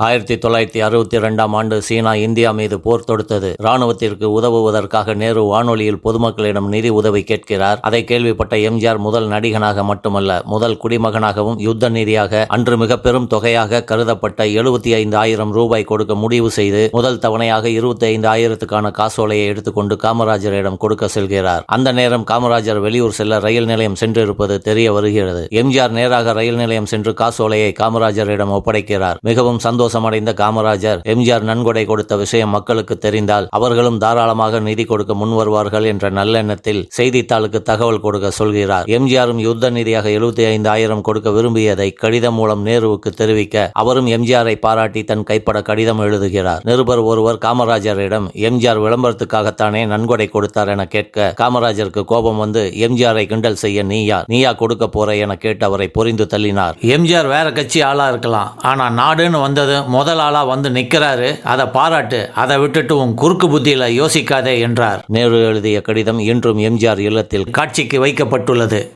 1962ஆம் ஆண்டு சீனா இந்தியா மீது போர் தொடுத்தது. ராணுவத்திற்கு உதவுவதற்காக நேரு வானொலியில் பொதுமக்களிடம் நிதி உதவி கேட்கிறார். அதை கேள்விப்பட்ட எம்ஜிஆர் முதல் நடிகனாக மட்டுமல்ல, முதல் குடிமகனாகவும் யுத்த நிதியாக அன்று மிக பெரும் தொகையாக கருதப்பட்ட 75,000 ரூபாய் கொடுக்க முடிவு செய்து முதல் தவணையாக 25,000க்கான காசோலையை எடுத்துக்கொண்டு காமராஜரிடம் கொடுக்க செல்கிறார். அந்த நேரம் காமராஜர் வெளியூர் செல்ல ரயில் நிலையம் சென்றிருப்பது தெரிய வருகிறது. எம்ஜிஆர் நேராக ரயில் நிலையம் சென்று காசோலையை காமராஜரிடம் ஒப்படைக்கிறார். மிகவும் சந்தோஷமடைந்த காமராஜர், எம்ஜிஆர் நன்கொடை கொடுத்த விஷயம் மக்களுக்கு தெரிந்தால் அவர்களும் தாராளமாக நிதி கொடுக்க முன்வருவார்கள் என்ற நல்லெண்ணத்தில் செய்தித்தாளுக்கு தகவல் கொடுக்க சொல்கிறார். எம்ஜிஆரும் யுத்த நிதியாக 75,000 கொடுக்க விரும்பியதை கடிதம் மூலம் நேருவுக்கு தெரிவிக்க அவரும் எம்ஜிஆரை பாராட்டி தன் கைப்பட கடிதம் எழுதுகிறார். நிருபர் ஒருவர் காமராஜரிடம், எம்ஜிஆர் விளம்பரத்துக்காகத்தானே நன்கொடை கொடுத்தார் என கேட்க காமராஜருக்கு கோபம் வந்து, எம்ஜிஆரை கிண்டல் செய்ய நீயா கொடுக்க போற என கேட்டு அவரை பொரிந்து தள்ளினார். எம்ஜிஆர் வேற கட்சி ஆளா இருக்கலாம், ஆனா நாடுன்னு வந்தது முதல் ஆளா வந்து நிக்கிறாரு, அதை பாராட்டு, அதை விட்டுட்டு உன் குறுக்கு புத்தியில யோசிக்காதே என்றார். நேரு எழுதிய கடிதம் இன்றும் எம்ஜிஆர் இல்லத்தில் காட்சிக்கு வைக்கப்பட்டுள்ளது.